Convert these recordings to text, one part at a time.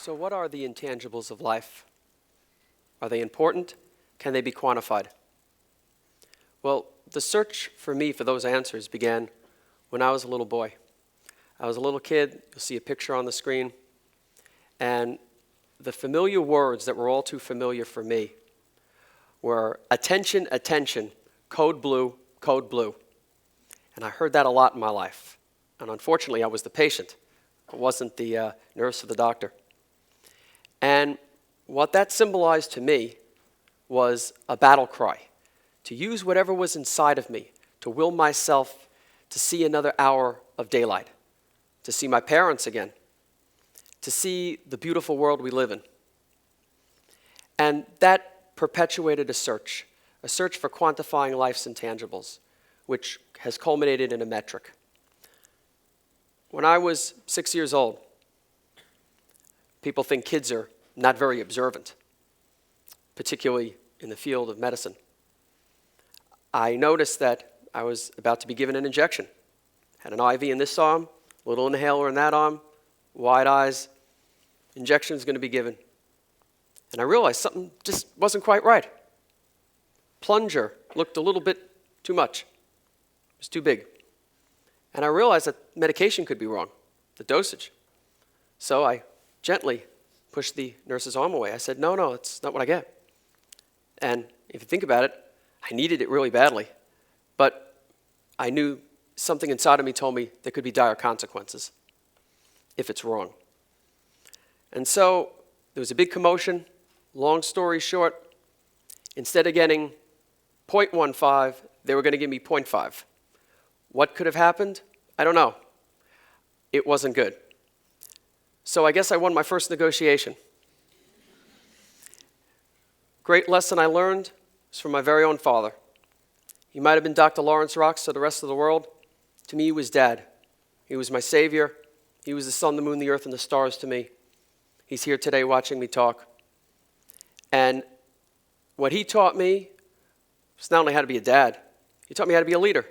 So what are the intangibles of life? Are they important? Can they be quantified? Well, the search for me for those answers began when I was a little boy. I was a little kid. You'll see a picture on the screen. And the familiar words that were all too familiar for me were attention, attention, code blue, code blue. And I heard that a lot in my life. And unfortunately, I was the patient. I wasn't the nurse or the doctor. And what that symbolized to me was a battle cry, to use whatever was inside of me, to will myself to see another hour of daylight, to see my parents again, to see the beautiful world we live in. And that perpetuated a search for quantifying life's intangibles, which has culminated in a metric. When I was 6 years old, people think kids are not very observant, particularly in the field of medicine. I noticed that I was about to be given an injection. Had an IV in this arm, a little inhaler in that arm, wide eyes, injection is going to be given. And I realized something just wasn't quite right. Plunger looked a little bit too much. It was too big. And I realized that medication could be wrong, the dosage. So I gently pushed the nurse's arm away. I said, no, it's not what I get. And if you think about it, I needed it really badly. But I knew something inside of me told me there could be dire consequences if it's wrong. And so there was a big commotion. Long story short, instead of getting 0.15, they were going to give me 0.5. What could have happened? I don't know. It wasn't good. So I guess I won my first negotiation. Great lesson I learned was from my very own father. He might have been Dr. Lawrence Rocks to the rest of the world. To me, he was Dad. He was my savior. He was the sun, the moon, the earth, and the stars to me. He's here today watching me talk. And what he taught me was not only how to be a dad, he taught me how to be a leader.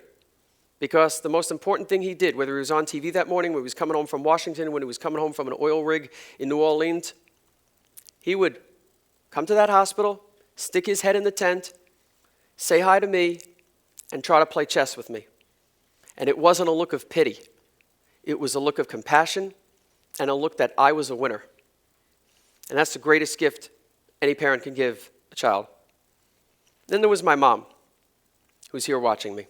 Because the most important thing he did, whether he was on TV that morning, when he was coming home from Washington, when he was coming home from an oil rig in New Orleans, he would come to that hospital, stick his head in the tent, say hi to me, and try to play chess with me. And it wasn't a look of pity. It was a look of compassion and a look that I was a winner. And that's the greatest gift any parent can give a child. Then there was my mom, who's here watching me.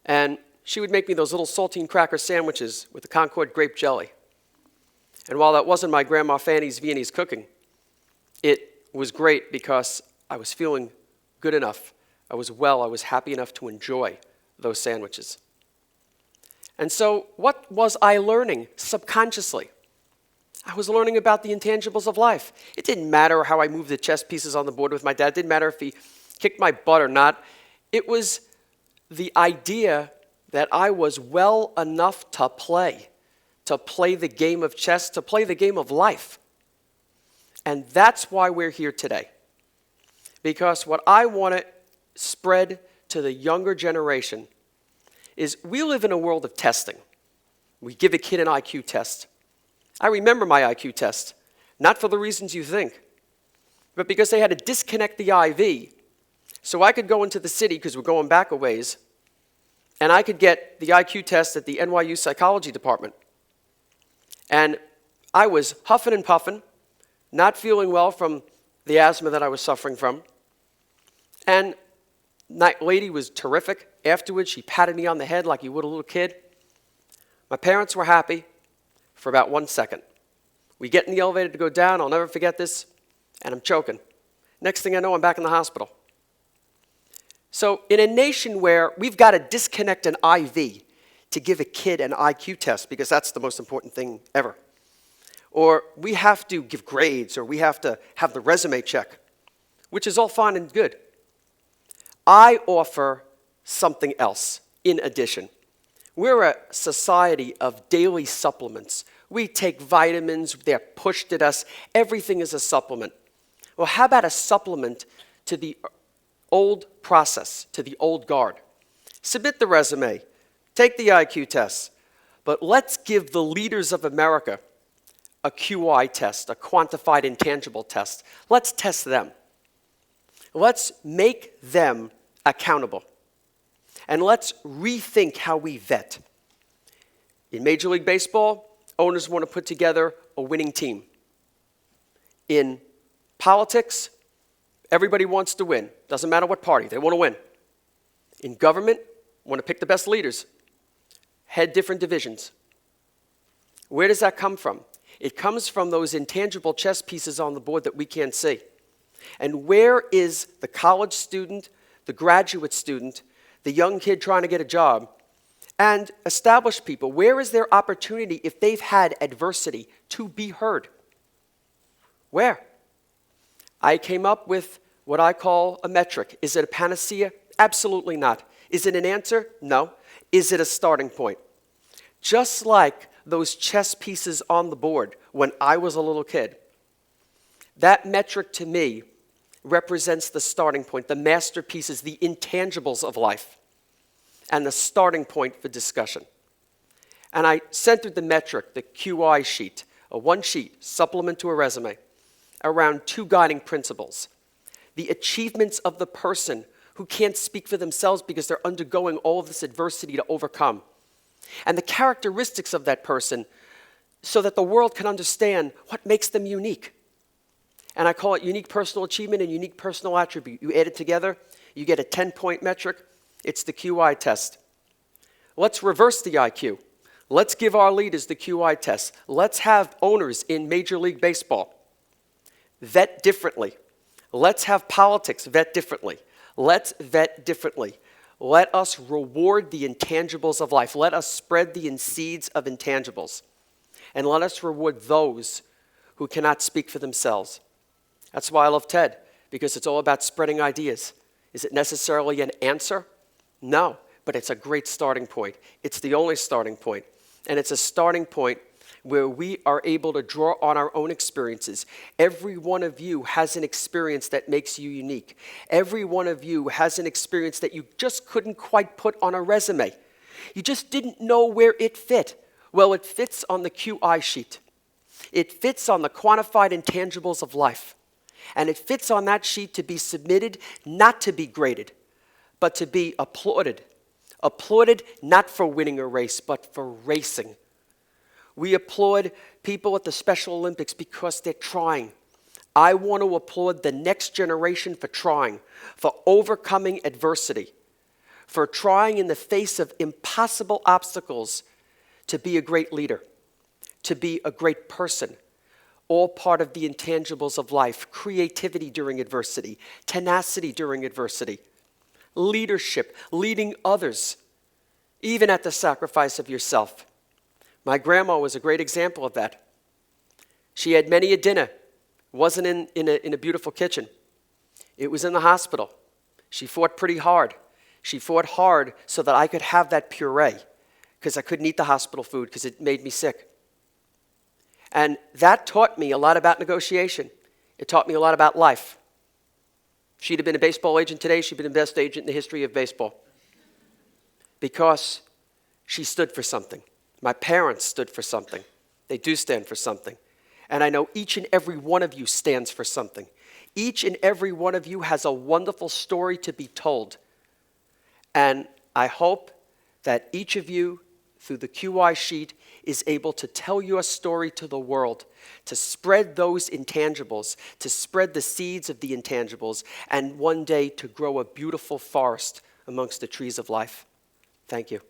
And she would make me those little saltine cracker sandwiches with the Concord grape jelly. And while that wasn't my Grandma Fanny's Viennese cooking, it was great because I was feeling good enough. I was happy enough to enjoy those sandwiches. And so what was I learning subconsciously? I was learning about the intangibles of life. It didn't matter how I moved the chess pieces on the board with my dad. It didn't matter if he kicked my butt or not. It was the idea that I was well enough to play the game of chess, to play the game of life. And that's why we're here today. Because what I want to spread to the younger generation is we live in a world of testing. We give a kid an IQ test. I remember my IQ test, not for the reasons you think, but because they had to disconnect the IV so I could go into the city, because we're going back a ways, and I could get the IQ test at the NYU psychology department. And I was huffing and puffing, not feeling well from the asthma that I was suffering from. And that lady was terrific. Afterwards, she patted me on the head like you would a little kid. My parents were happy for about 1 second. We get in the elevator to go down. I'll never forget this. And I'm choking. Next thing I know, I'm back in the hospital. So in a nation where we've got to disconnect an IV to give a kid an IQ test, because that's the most important thing ever, or we have to give grades, or we have to have the resume check, which is all fine and good, I offer something else in addition. We're a society of daily supplements. We take vitamins, they're pushed at us. Everything is a supplement. Well, how about a supplement to the old process, to the old guard? Submit the resume, take the IQ tests, but let's give the leaders of America a QI test, a quantified intangible test. Let's test them. Let's make them accountable. And let's rethink how we vet. In Major League Baseball, owners want to put together a winning team. In politics, everybody wants to win. Doesn't matter what party, they want to win. In government, want to pick the best leaders. Head different divisions. Where does that come from? It comes from those intangible chess pieces on the board that we can't see. And where is the college student, the graduate student, the young kid trying to get a job, and established people, where is their opportunity if they've had adversity to be heard? Where? I came up with what I call a metric. Is it a panacea? Absolutely not. Is it an answer? No. Is it a starting point? Just like those chess pieces on the board when I was a little kid, that metric to me represents the starting point, the masterpieces, the intangibles of life, and the starting point for discussion. And I centered the metric, the QI sheet, a one sheet supplement to a resume, around two guiding principles: the achievements of the person who can't speak for themselves because they're undergoing all of this adversity to overcome, and the characteristics of that person so that the world can understand what makes them unique. And I call it unique personal achievement and unique personal attribute. You add it together, you get a 10-point metric. It's the QI test. Let's reverse the IQ. Let's give our leaders the QI test. Let's have owners in Major League Baseball vet differently. Let's have politics vet differently. Let's vet differently. Let us reward the intangibles of life. Let us spread the seeds of intangibles. And let us reward those who cannot speak for themselves. That's why I love TED, because it's all about spreading ideas. Is it necessarily an answer? No, but it's a great starting point. It's the only starting point. And it's a starting point where we are able to draw on our own experiences. Every one of you has an experience that makes you unique. Every one of you has an experience that you just couldn't quite put on a resume. You just didn't know where it fit. Well, it fits on the QI sheet. It fits on the quantified intangibles of life. And it fits on that sheet to be submitted, not to be graded, but to be applauded. Applauded not for winning a race, but for racing. We applaud people at the Special Olympics because they're trying. I want to applaud the next generation for trying, for overcoming adversity, for trying in the face of impossible obstacles to be a great leader, to be a great person. All part of the intangibles of life: creativity during adversity, tenacity during adversity, leadership, leading others, even at the sacrifice of yourself. My grandma was a great example of that. She had many a dinner. It wasn't in a beautiful kitchen. It was in the hospital. She fought pretty hard. She fought hard so that I could have that puree, because I couldn't eat the hospital food because it made me sick. And that taught me a lot about negotiation. It taught me a lot about life. She'd have been a baseball agent today. She'd been the best agent in the history of baseball, because she stood for something. My parents stood for something. They do stand for something. And I know each and every one of you stands for something. Each and every one of you has a wonderful story to be told. And I hope that each of you, through the QI sheet, is able to tell your story to the world, to spread those intangibles, to spread the seeds of the intangibles, and one day to grow a beautiful forest amongst the trees of life. Thank you.